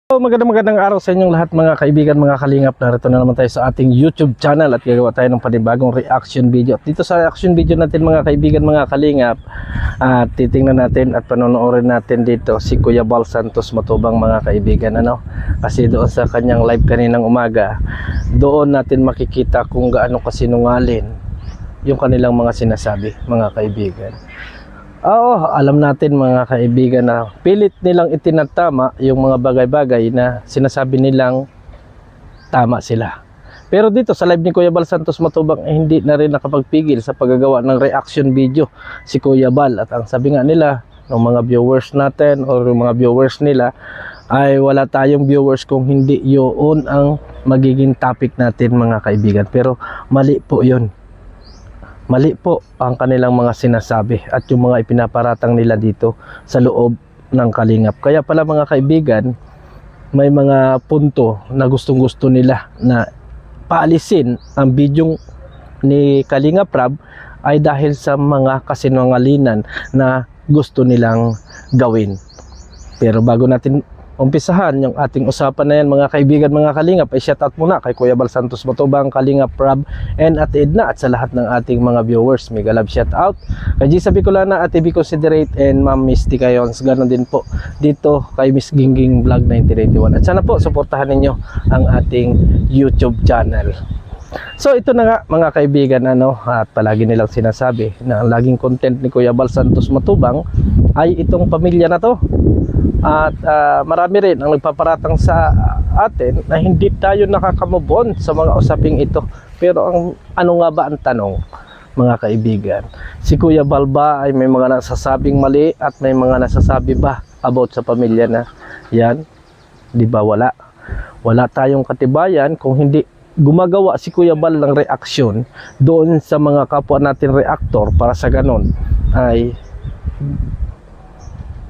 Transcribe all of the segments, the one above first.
Magandang araw sa inyong lahat mga kaibigan, mga kalingap. Narito na naman tayo sa ating YouTube channel at gagawa tayo ng panibagong reaction video. At dito sa reaction video natin mga kaibigan, mga kalingap, at titingnan natin at panonoorin natin dito si Kuya Bal Santos Matubang mga kaibigan. Kasi doon sa kanyang live kaninang umaga, doon natin makikita kung gaano kasinungalin yung kanilang mga sinasabi mga kaibigan. Oo, alam natin mga kaibigan na pilit nilang itinatama yung mga bagay-bagay na sinasabi nilang tama sila. Pero dito sa live ni Kuya Bal Santos Matubang hindi na rin nakapagpigil sa paggagawa ng reaction video si Kuya Bal. At ang sabi nga nila ng mga viewers natin o yung mga viewers nila ay wala tayong viewers kung hindi yun ang magiging topic natin mga kaibigan. Pero mali po yun. Mali po ang kanilang mga sinasabi at yung mga ipinaparatang nila dito sa loob ng Kalingap. Kaya pala mga kaibigan, may mga punto na gustong-gusto nila na paalisin ang bidyong ni Kalingap Rab ay dahil sa mga kasinungalingan na gusto nilang gawin. Pero bago natin umpisahan yung ating usapan na yan mga kaibigan, mga kalingap, ay shoutout muna kay Kuya Bal Santos Matubang, Kalingap Rab, and Ate Edna at sa lahat ng ating mga viewers. Mega love shoutout kay Gisa Bicolana, Ate B Considerate, and Ma'am Misty Kayons. Ganon din po dito kay Miss Gingging Vlog 1981. At sana po suportahan ninyo ang ating YouTube channel. So ito na nga mga kaibigan, at palagi nilang sinasabi na ang laging content ni Kuya Bal Santos Matubang ay itong pamilya na to. At marami rin ang nagpaparatang sa atin na hindi tayo nakakamubon sa mga usaping ito. Pero ano nga ba ang tanong mga kaibigan? Si Kuya Bal ba ay may mga nasasabing mali at may mga nasasabi ba about sa pamilya na yan? Di ba wala? Wala tayong katibayan kung hindi gumagawa si Kuya Bal ng reaksyon doon sa mga kapwa natin reactor para sa ganon ay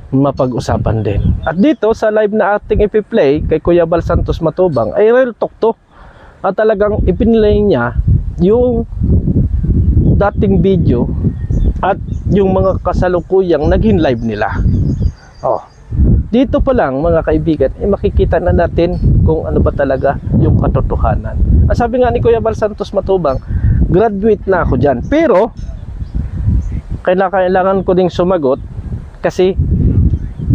mapag-usapan din. At dito sa live na ating ipi-play kay Kuya Bal Santos Matubang ay real talk to. At talagang ipinlay niya yung dating video at yung mga kasalukuyang naging live nila. Dito pa lang mga kaibigan ay makikita na natin kung ano ba talaga yung katotohanan. Ang sabi nga ni Kuya Bal Santos Matubang, graduate na ako dyan. Pero kailangan ko ding sumagot kasi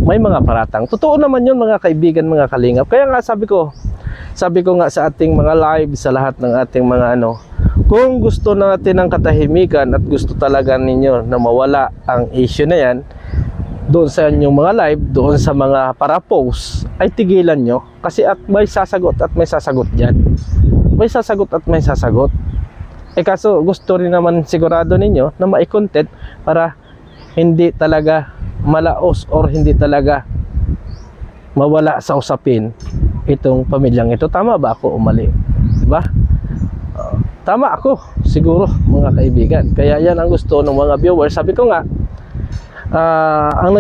may mga paratang. Totoo naman yun mga kaibigan, mga kalingap. Kaya nga sabi ko nga sa ating mga live, sa lahat ng ating mga kung gusto natin ng katahimikan at gusto talaga ninyo na mawala ang issue na yan doon sa inyong mga live, doon sa mga para-post, ay tigilan nyo. Kasi at may sasagot at may sasagot dyan. May sasagot at may sasagot. Kaso gusto rin naman sigurado ninyo na mai-content para hindi talaga malaos or hindi talaga mawala sa usapin itong pamilyang ito. Tama ba ako o mali? Diba? Tama ako siguro mga kaibigan. Kaya yan ang gusto ng mga viewers. Sabi ko nga, ang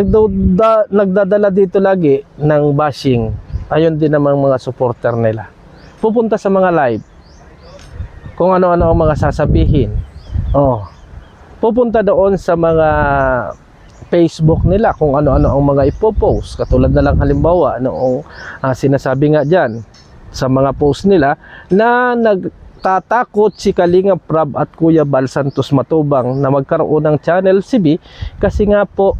nagdadala dito lagi ng bashing, ayun din namang mga supporter nila. Pupunta sa mga live, kung ano-ano ang mga sasabihin. Pupunta doon sa mga Facebook nila kung ano-ano ang mga ipopost. Katulad na lang halimbawa noong sinasabi nga dyan sa mga post nila na nagtatakot si Kalingap Rab at Kuya Bal Santos Matubang na magkaroon ng channel CB kasi nga po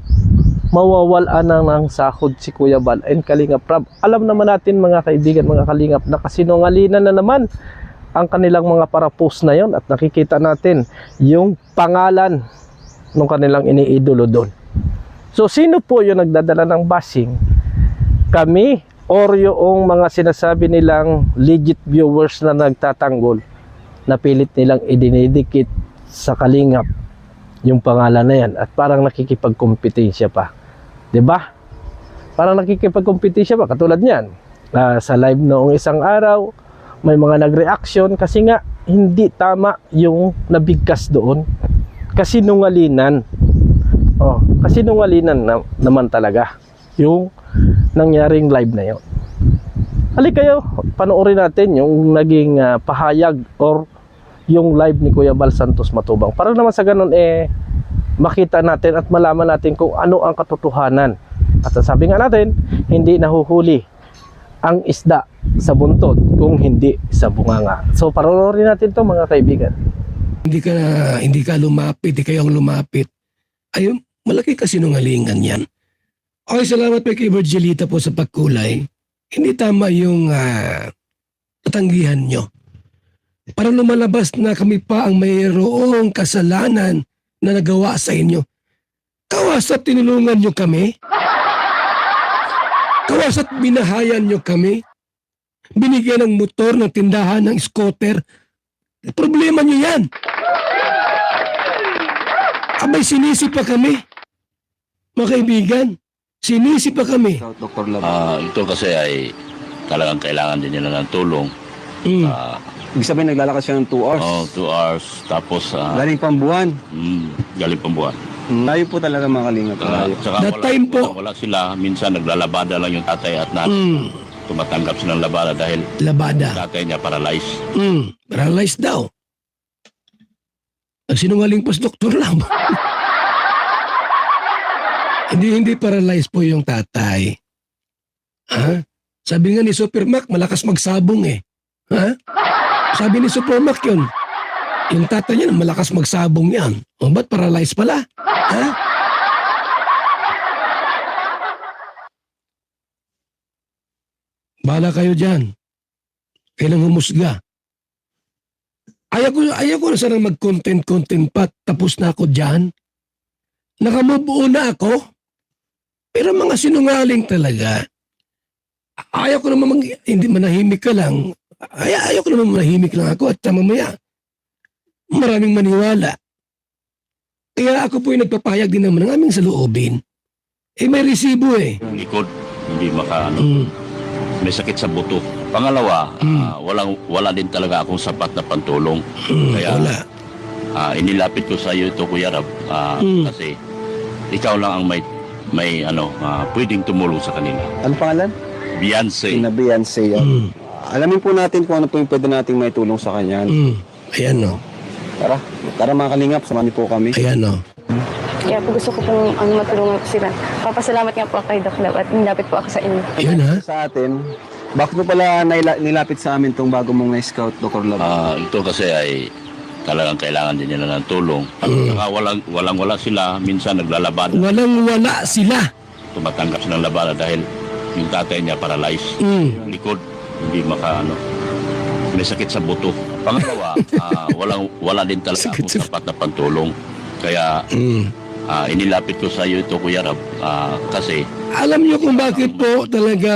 mawawalan ng sahod si Kuya Bal and Kalingap Rab. Alam naman natin mga kaibigan, mga kalingap, na kasinungalingan na naman ang kanilang mga para-post na yon at nakikita natin yung pangalan ng kanilang iniidolo doon. So sino po yung nagdadala ng bashing? Kami or yung mga sinasabi nilang legit viewers na nagtatanggol na pilit nilang idinidikit sa Kalingap yung pangalan na yan at parang nakikipagkompetensya pa. 'Di ba? Parang nakikipagkompetensya pa katulad niyan. Sa live noong isang araw, may mga nagreaction kasi nga hindi tama yung nabigkas doon. Kasinungalinan. Kasinungalinan naman talaga yung nangyaring live na yun. Halika kayo, panoorin natin yung naging pahayag or yung live ni Kuya Bal Santos Matubang. Para naman sa ganun makita natin at malaman natin kung ano ang katotohanan. At sabi nga natin, hindi nahuhuli ang isda sa buntot kung hindi sa bunganga. So panoorin natin to mga kaibigan. Hindi ka lumapit, hindi kayo ang lumapit. Ayun, malaki kasinungalingan yan. Okay, salamat kay Virgilita po sa pagkulay. Hindi tama yung tatanggihan nyo. Parang lumalabas na kami pa ang mayroong kasalanan na nagawa sa inyo. Kawasa't tinulungan nyo kami. Kawasa't binahayan nyo kami. Binigyan ng motor, ng tindahan, ng scooter. Problema nyo yan. Abay, sinisi pa kami. Mga kaibigan, sinisi pa kami. Dr. Lab. Ito kasi ay talagang kailangan din nila ng tulong. Mm. Ibig sabihin naglalakad siya ng 2 hours. 2 hours, tapos Galing pang buwan. galing pang buwan. Layo po talaga mga kalingap. Layo. Tsaka That time po. wala sila. Minsan naglalabada lang yung tatay at nanay. Tumatanggap sila ng labada dahil Labada. tatay niya paralyzed. Paralyzed daw. Nagsinungaling pa si Dr. Lam. hindi paralyzed po yung tatay. Ha? Sabi nga ni Supermac, malakas magsabong eh. Ha? Sabi ni Supermac yun. Yung tatay niya, malakas magsabong yan. O ba't paralyzed pala? Ha? Bahala kayo dyan. Kailang humusga. Ayaw ko na sanang mag-content pa. Tapos na ako dyan. Nakamove on na ako. Pero mga sinungaling talaga. Ayaw ko naman hindi manahimik ka lang. Ayaw ko naman manahimik lang ako at mamaya maraming maniwala. Kaya ako po yung nagpapahayag din naman ng aming saloobin. Eh may resibo eh. Likod, hindi may sakit sa buto. Pangalawa, wala din talaga akong sapat na pantulong. Kaya Wala. inilapit ko sa iyo ito, Kuya Rab, kasi ikaw lang ang may pwedeng tumulong sa kanila. Ano pangalan? Beyonce. Sina Beyonce. Alamin po natin kung ano po yung pwede nating may tulong sa kanya. Ayan o. Tara mga kalingap, samahan niyo po kami. Ayan o. Kaya po gusto ko pong matulungan po sila. Papasalamat nga po kay Doc Lab at nilapit po ako sa inyo. Ayan ha. Sa atin, bakit mo pala nilapit sa amin tong bago mong na-scout, Dr. Lab? Ito kasi ay talagang kailangan din nila ng tulong. Saka wala sila. Minsan naglalabada. Walang-wala sila. Tumatanggap sila ng labada dahil yung tatay niya paralyzed. Likod, hindi may sakit sa buto. Pangalawa, wala din talaga Sakit akong sapat na pantulong. Kaya inilapit ko sa iyo ito, Kuya Rab, kasi Alam niyo kung bakit po talaga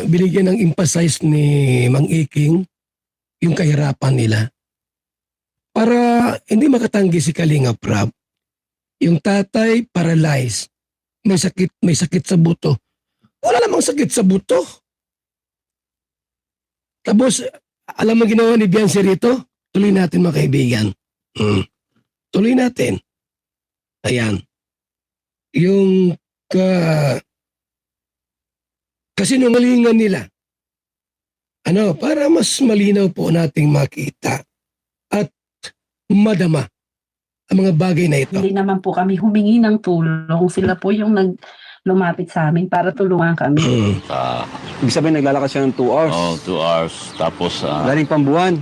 binigyan ng emphasize ni Mang Iking yung kahirapan nila? Para hindi makatanggi si Kalinga Prab. Yung tatay paralyzed. May sakit sa buto. Wala namang sakit sa buto. Tapos, alam mo ginawa ni Beyonce rito? Tuloy natin mga kaibigan. Tuloy natin. Ayan. Yung kasinungalingan nila. Para mas malinaw po nating makita at madama ang mga bagay na ito. Hindi naman po kami humingi ng tulong. Sila po yung lumapit sa amin para tulungan kami. Ibig sabihin naglalakad siya ng 2 hours. 2 hours, tapos Galing pang buwan.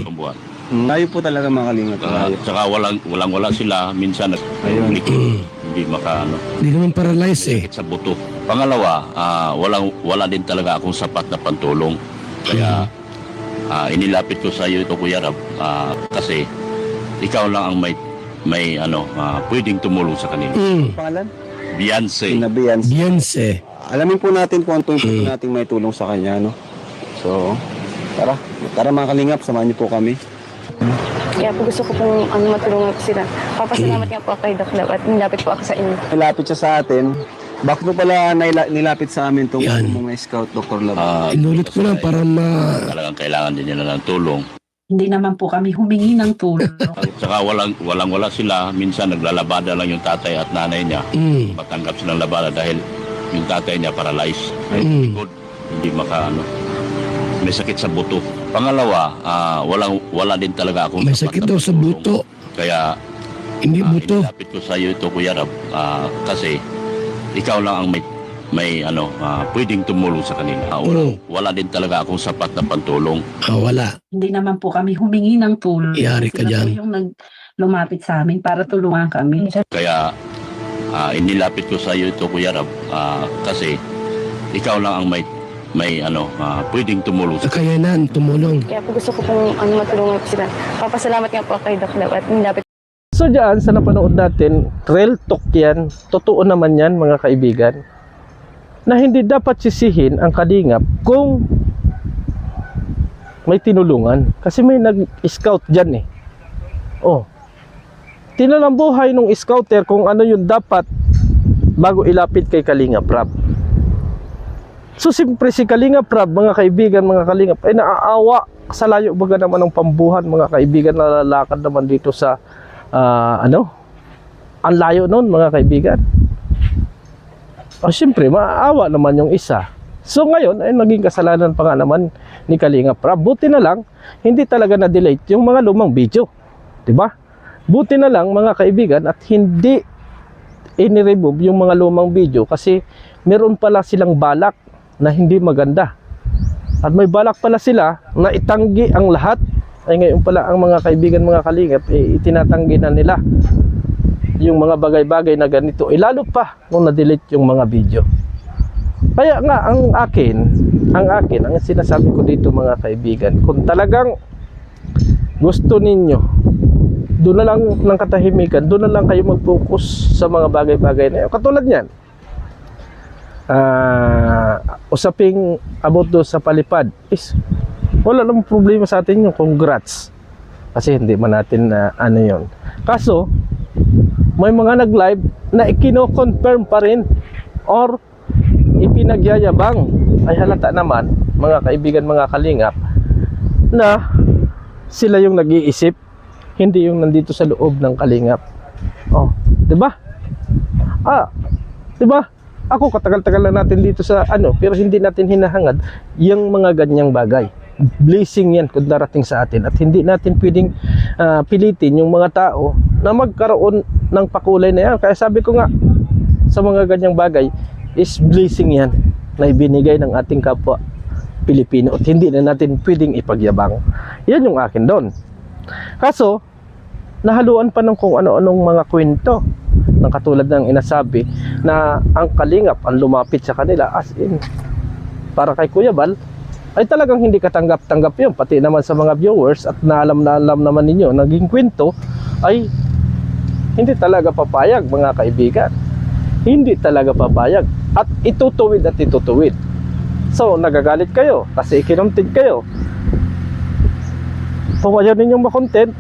pang buwan. Layo po talaga mga kalingap. Layo. Tsaka wala sila. Minsan likod, hindi Hindi naman paralyzed eh. sa buto. Pangalawa, wala din talaga akong sapat na pantulong. Kaya inilapit ko sa iyo ito, Kuya Rab, kasi ikaw lang ang may pwedeng tumulong sa kanila. Pangalan? Beyonce. Sina Beyonce. Beyonce. Alamin po natin kung ano po yung pwede nating may tulong sa kanya. So, tara mga kalingap, samahan niyo po kami. Kaya po gusto ko pong matulungan po sila. Papasalamat nga po kay Doc Lab at nilapit po ako sa inyo. Nilapit siya sa atin. Bakit mo pala nilapit sa amin itong Yan. mong scout, Dr. Lab? Inulit ko lang para Talagang kailangan din nila ng tulong. Hindi naman po kami humingi ng tulong. Tsaka wala sila. Minsan naglalabada lang yung tatay at nanay niya. Matanggap sila ng labada dahil yung tatay niya paralyzed. Likod, hindi may sakit sa buto. Pangalawa, wala din talaga akong may sapat sakit na daw sa pantulong. buto. Kaya Hindi buto. inilapit ko sa iyo ito, Kuya Rab, kasi ikaw lang ang may pwedeng tumulong sa kanila. Wala din talaga akong sapat na pantulong. Wala. Hindi naman po kami humingi ng tulong. Yari ka Sila dyan. po yung lumapit sa amin para tulungan kami. Kaya inilapit ko sa iyo ito, Kuya Rab, kasi ikaw lang ang may pwedeng tumulong sa Kakayanan, tumulong. Kaya po gusto ko pong matulungan po sila. Papasalamat nga po kay Doc Lab at nilapit. So dyan sa napanood natin, real talk yan, totoo naman yan mga kaibigan, na hindi dapat sisihin ang kalingap kung may tinulungan. Kasi may nag-scout dyan eh. Oh, tinalambuhay nung scouter kung ano yung dapat bago ilapit kay Kalingap Rab. So siyempre si Kalingap Rab, mga kaibigan, mga kalingap, ay naaawa sa layo baga naman ng pambuhan, mga kaibigan, na lalakad naman dito sa ang layo nun, mga kaibigan. O siyempre, maaawa naman yung isa. So ngayon, ay naging kasalanan pa nga naman ni Kalingap Rab. Buti na lang, hindi talaga na-delete yung mga lumang video. Diba? Buti na lang, mga kaibigan, at hindi ini-remove yung mga lumang video kasi meron pala silang balak na hindi maganda. At may balak pala sila na itanggi ang lahat. Ay ngayon pala ang mga kaibigan, mga kalingap, itinatanggi na nila yung mga bagay-bagay na ganito. Lalo pa nung na-delete yung mga video. Kaya nga ang akin, ang sinasabi ko dito, mga kaibigan, kung talagang gusto ninyo, doon na lang ng katahimikan, doon na lang kayo mag-focus sa mga bagay-bagay na yun. Katulad yan, usaping about do sa palipad is wala namang problema sa atin yung congrats kasi hindi man natin na yon. Kaso may mga nag-live na ikino-confirm pa rin or ipinagyayabang. Ay halata naman, mga kaibigan, mga kalingap, na sila yung nag-iisip, hindi yung nandito sa loob ng kalingap. Oh, 'di ba? 'Di ba? Ako katagal-tagal na natin dito sa pero hindi natin hinahangad yung mga ganyang bagay. Blessing yan kung darating sa atin, at hindi natin pwedeng pilitin yung mga tao na magkaroon ng pakulay na yan. Kaya sabi ko nga, sa mga ganyang bagay is blessing yan na ibinigay ng ating kapwa Pilipino, at hindi na natin pwedeng ipagyabang. Yan yung akin doon. Kaso nahaluan pa ng kung ano-anong mga kwento, ng katulad ng inasabi na ang kalingap ang lumapit sa kanila, as in para kay Kuya Bal, ay talagang hindi katanggap-tanggap yun. Pati naman sa mga viewers, at na alam naman ninyo, naging kwento ay hindi talaga papayag, mga kaibigan. Hindi talaga papayag, at itutuwid at itutuwid. So nagagalit kayo kasi ikinunted kayo. Kung ayaw ninyong makontent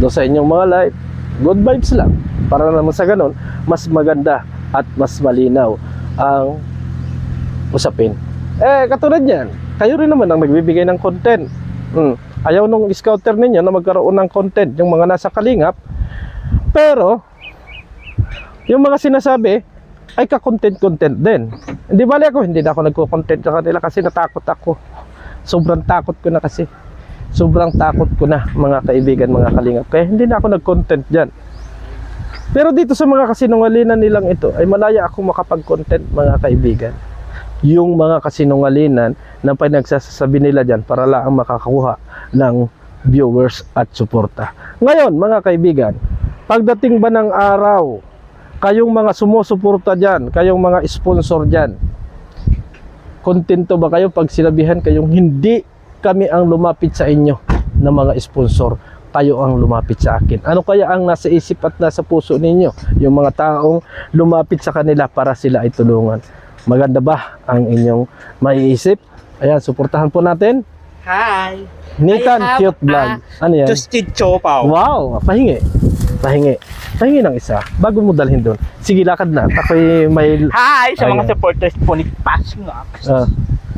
doon sa inyong mga live, good vibes lang, para naman sa ganun mas maganda at mas malinaw ang usapin. Katulad yan, kayo rin naman ang nagbibigay ng content. Ayaw nung scouter ninyo na magkaroon ng content yung mga nasa kalingap, pero yung mga sinasabi ay ka-content din. Hindi bali ako, hindi na ako nagko-content sa kanila kasi natakot ako. Sobrang takot ko na kasi. Sobrang takot ko na, mga kaibigan, mga kalingap. Kaya hindi na ako nag-content dyan. Pero dito sa mga kasinungalinan nilang ito, ay malaya akong makapag-content, mga kaibigan. Yung mga kasinungalinan na pinagsasabi nila dyan para lang makakakuha ng viewers at suporta. Ngayon, mga kaibigan, pagdating ba ng araw, kayong mga sumusuporta dyan, kayong mga sponsor dyan, kontento ba kayo pag sinabihan kayong hindi kami ang lumapit sa inyo na mga sponsor, kayo ang lumapit sa akin? Ano kaya ang nasa isip at nasa puso ninyo, yung mga taong lumapit sa kanila para sila ay tulungan? Maganda ba ang inyong maiisip? Ayan, suportahan po natin. Hi! Nathan I have Cute Vlog. Ano yan? Toasted chopaw. Wow, pahingi. Pahingi ng isa bago mo dalhin doon. Sige, lakad na. Ako'y may... Hi sa mga Ayan. supporters po ni Pasnox.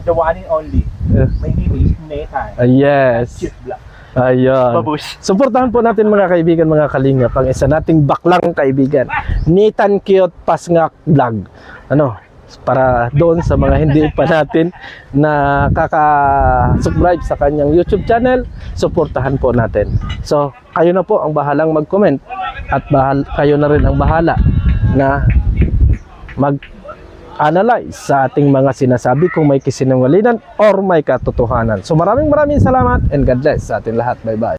The one and only. My name is Nathan. Yes. Cute Vlog. Ayun. Babus. Suportahan po natin, mga kaibigan, mga kalingap, ang isa nating baklang kaibigan, Nathan Cute Pasngak Vlog. Para doon sa mga hindi pa natin na kaka-subscribe sa kanyang YouTube channel, suportahan po natin. So, kayo na po ang bahalang mag-comment, at kayo na rin ang bahala na mag-analyze sa ating mga sinasabi kung may kisinungalingan or may katotohanan. So maraming salamat and God bless sa ating lahat. Bye-bye.